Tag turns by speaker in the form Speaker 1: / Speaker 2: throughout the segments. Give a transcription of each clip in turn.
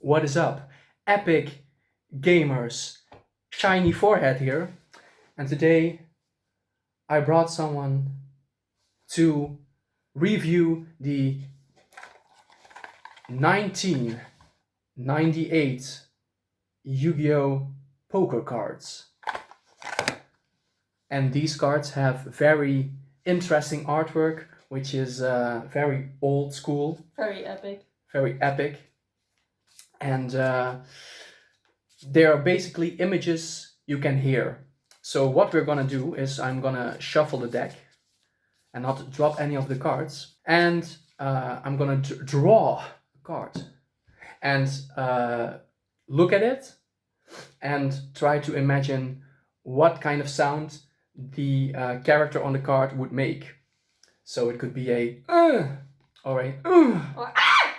Speaker 1: What is up, epic gamers? Shiny forehead here, and today I brought someone to review the 1998 Yu-Gi-Oh! Poker cards. And these cards have very interesting artwork, which is very old school.
Speaker 2: Very epic.
Speaker 1: Very epic. And they are basically images you can hear. So what we're gonna do is I'm gonna shuffle the deck and not drop any of the cards. And I'm gonna draw a card and look at it and try to imagine what kind of sound the character on the card would make. So it could be a or a
Speaker 2: Or ah!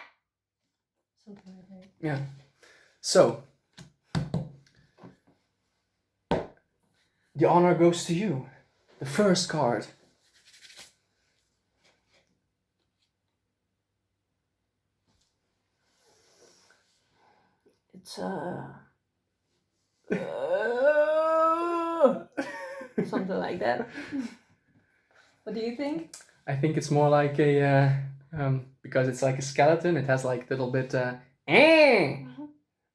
Speaker 2: Something like that.
Speaker 1: Yeah. So the honor goes to you. The first card.
Speaker 2: It's something like that. What do you think?
Speaker 1: I think it's more like a because it's like a skeleton. It has like a little bit.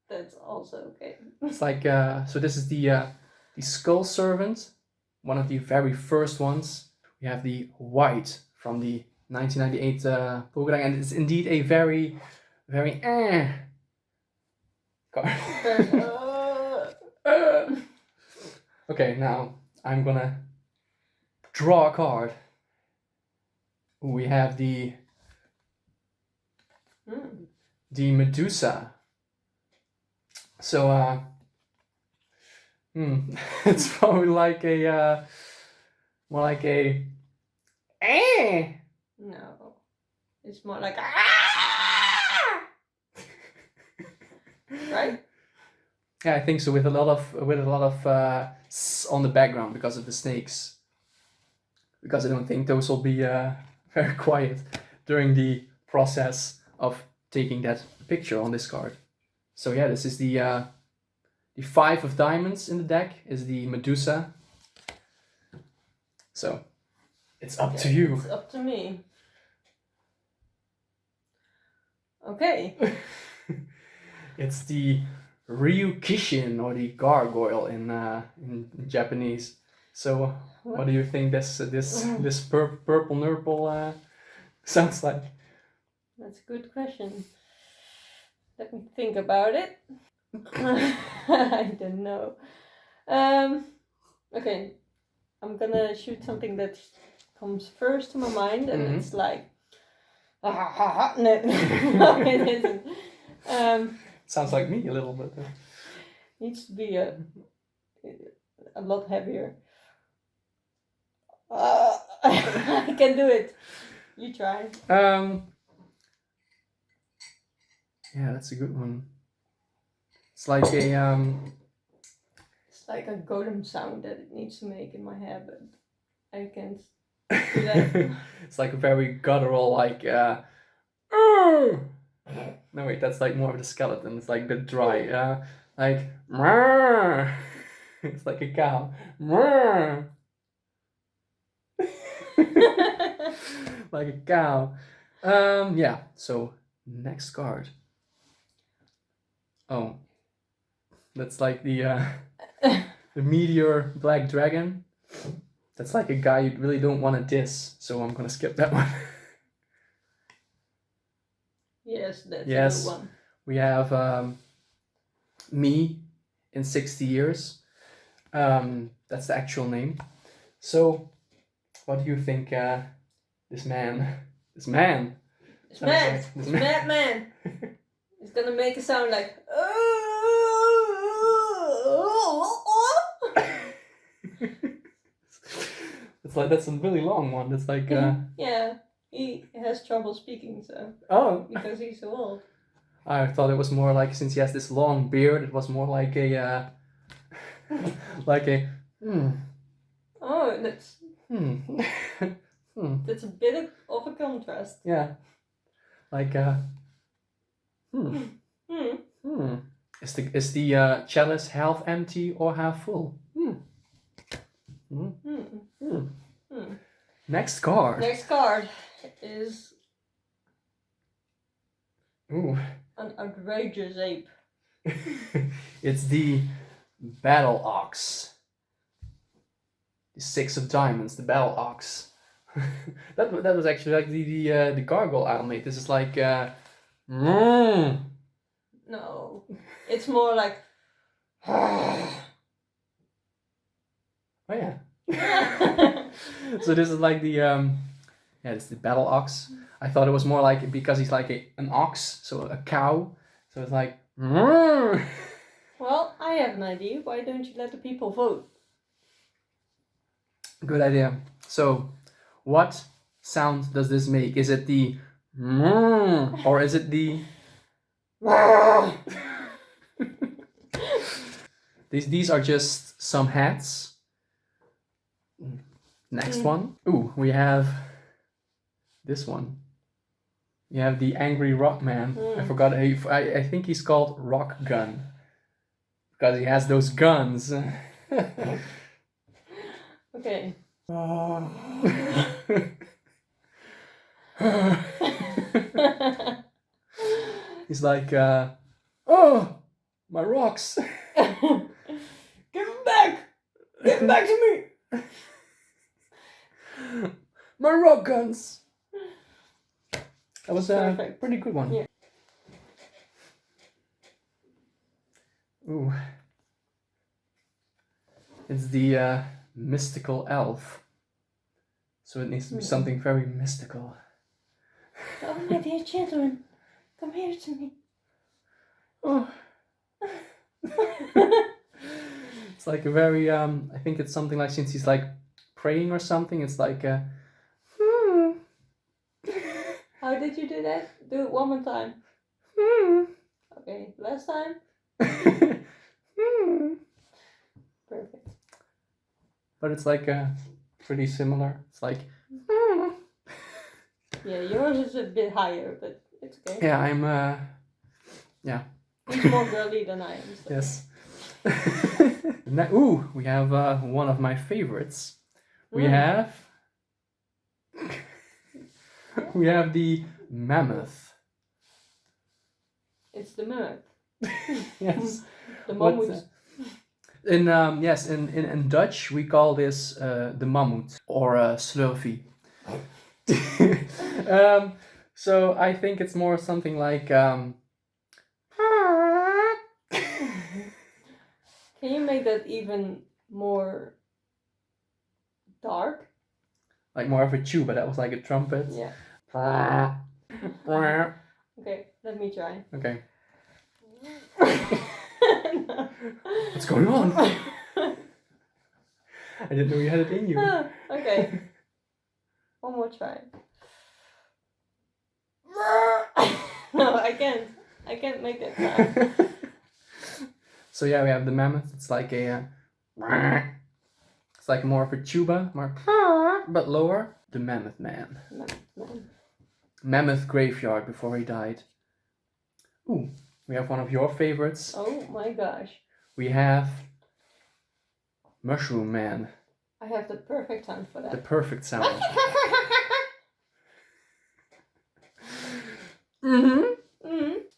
Speaker 2: That's also okay.
Speaker 1: It's like so. This is the skull servant, one of the very first ones. We have the white from the 1998 poker deck, and it's indeed a very card. Okay, now I'm gonna draw a card. We have the Medusa. So it's probably like a more like a
Speaker 2: No, it's more like right?
Speaker 1: Yeah, I think so. With a lot of on the background because of the snakes. Because I don't think those will be very quiet during the process of taking that picture on this card. So yeah, this is the 5 of diamonds in the deck is the Medusa. So it's up to you.
Speaker 2: It's up to me. Okay.
Speaker 1: It's the Ryukishin, or the gargoyle in Japanese. So what do you think this purple nurple sounds like?
Speaker 2: That's a good question. Let me think about it. I don't know. Okay, I'm gonna shoot something that comes first to my mind, and it's like, no, no, it isn't.
Speaker 1: Sounds like me a little bit.
Speaker 2: Needs to be a lot heavier. I can do it. You try.
Speaker 1: Yeah, that's a good one. It's like a
Speaker 2: It's like a golem sound that it needs to make in my head, but I can't do that.
Speaker 1: It's like a very guttural, like no wait, that's like more of the skeleton. It's like a bit dry. Like it's like a cow. Like a cow. Yeah. So next card. Oh, that's like the meteor black dragon. That's like a guy you really don't want to diss. So I'm gonna skip that one.
Speaker 2: Yes, that's
Speaker 1: Yes.
Speaker 2: a good one.
Speaker 1: We have me in 60 years. That's the actual name. So, what do you think this madman
Speaker 2: is gonna make a sound like
Speaker 1: It's like that's a really long one. It's like
Speaker 2: yeah, he has trouble speaking, so because he's so old.
Speaker 1: I thought it was more like, since he has this long beard, it was more like a like a
Speaker 2: Oh, that's that's a bit of a contrast.
Speaker 1: Yeah, like Is the chalice half empty or half full? Next card.
Speaker 2: Next card is
Speaker 1: Ooh.
Speaker 2: an outrageous ape.
Speaker 1: It's the battle ox. The 6 of diamonds, the battle ox. that was actually like the gargoyle I made. This is like
Speaker 2: No, it's more like.
Speaker 1: Oh yeah. So this is like the it's the battle ox. I thought it was more like because he's like an ox, so a cow. So it's like.
Speaker 2: Well, I have an idea. Why don't you let the people vote?
Speaker 1: Good idea. So, what sound does this make? Is it the or is it the These are just some hats. Next one. Ooh, we have this one. You have the angry rock man. I forgot. I think he's called Rock Gun because he has those guns.
Speaker 2: Okay.
Speaker 1: He's like, oh, my rocks.
Speaker 2: Give them back! Give them back to me!
Speaker 1: My rock guns. That was a
Speaker 2: Perfect.
Speaker 1: pretty good one.
Speaker 2: Yeah.
Speaker 1: Ooh. It's the mystical elf. So it needs to be something very mystical.
Speaker 2: Oh, my dear children, come here to me.
Speaker 1: Oh. It's like a very I think it's something like since he's like praying or something, it's like
Speaker 2: How did you do that? Do it one more time. Okay, last time. Perfect.
Speaker 1: But it's like pretty similar. It's like
Speaker 2: Yeah, yours is a bit higher, but it's okay.
Speaker 1: yeah, I'm yeah.
Speaker 2: He's more girly than I am. So.
Speaker 1: Yes. Ooh, we have one of my favorites. We have the mammoth.
Speaker 2: It's the mammoth.
Speaker 1: Yes.
Speaker 2: The mammoth.
Speaker 1: In Dutch we call this the mammoet or slurfy. So I think it's more something like
Speaker 2: Can you make that even more dark?
Speaker 1: Like more of a tuba. That was like a trumpet.
Speaker 2: Yeah.
Speaker 1: Okay.
Speaker 2: Okay, let me try.
Speaker 1: Okay. What's going on? I didn't know you had it in you.
Speaker 2: Okay. One more try. No, I can't. I can't make that sound.
Speaker 1: So yeah, we have the mammoth. It's like a it's like more of a tuba, more but lower. The mammoth man. Mammoth graveyard before he died. Ooh, we have one of your favorites.
Speaker 2: Oh my gosh.
Speaker 1: We have Mushroom Man.
Speaker 2: I have the perfect sound for that.
Speaker 1: The perfect sound.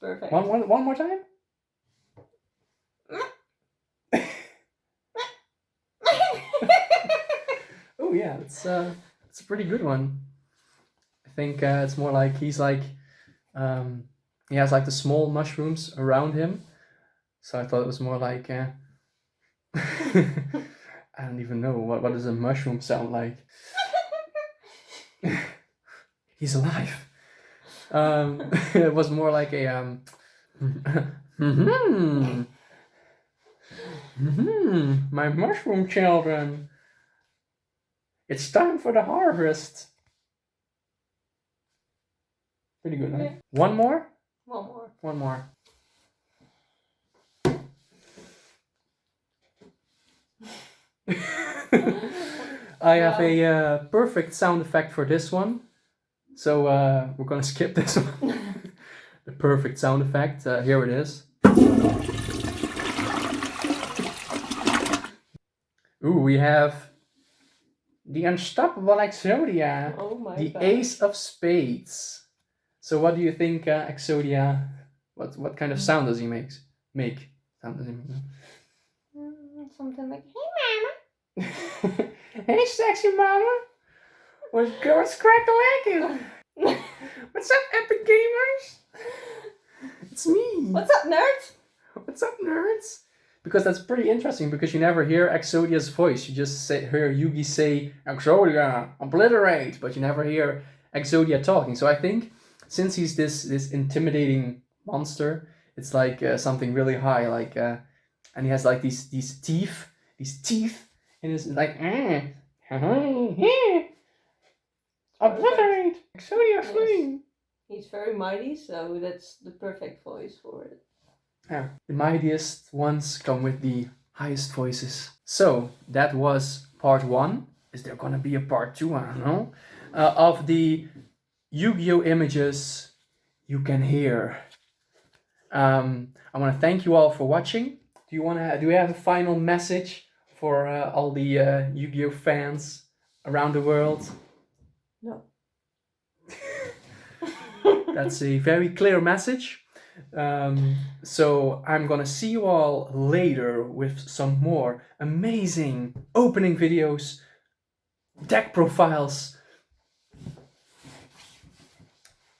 Speaker 2: Perfect.
Speaker 1: One more time. Oh yeah, it's a pretty good one. I think it's more like he's like he has like the small mushrooms around him. So I thought it was more like I don't even know what does a mushroom sound like. He's alive. It was more like a my mushroom children. It's time for the harvest. Pretty good, right?
Speaker 2: Yeah.
Speaker 1: One more?
Speaker 2: One more.
Speaker 1: One more. I have a perfect sound effect for this one. So we're gonna skip this one. The perfect sound effect. Here it is. Ooh, we have the unstoppable Exodia.
Speaker 2: Oh my
Speaker 1: The
Speaker 2: god.
Speaker 1: Ace of Spades. So what do you think, Exodia? What kind of sound does he make? Sound does he make?
Speaker 2: Something like, hey mama.
Speaker 1: Hey, sexy mama. What's crack-a-lackin'? What's up, epic gamers? It's me.
Speaker 2: What's up, nerds?
Speaker 1: What's up, nerds? Because that's pretty interesting, because you never hear Exodia's voice. You just hear Yugi say, Exodia, obliterate, but you never hear Exodia talking. So I think since he's this intimidating monster, it's like something really high, like and he has like these teeth, and it's like obliterate, Exodia flee.
Speaker 2: He's very mighty, so that's the perfect voice for it.
Speaker 1: Yeah, the mightiest ones come with the highest voices. So that was part 1. Is there gonna be a part 2? I don't know. Of the Yu-Gi-Oh images you can hear. I want to thank you all for watching. Do we have a final message for all the Yu-Gi-Oh fans around the world?
Speaker 2: No.
Speaker 1: That's a very clear message. So I'm gonna see you all later with some more amazing opening videos, deck profiles,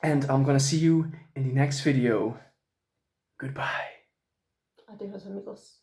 Speaker 1: and I'm gonna see you in the next video. Goodbye.
Speaker 2: Adios, amigos.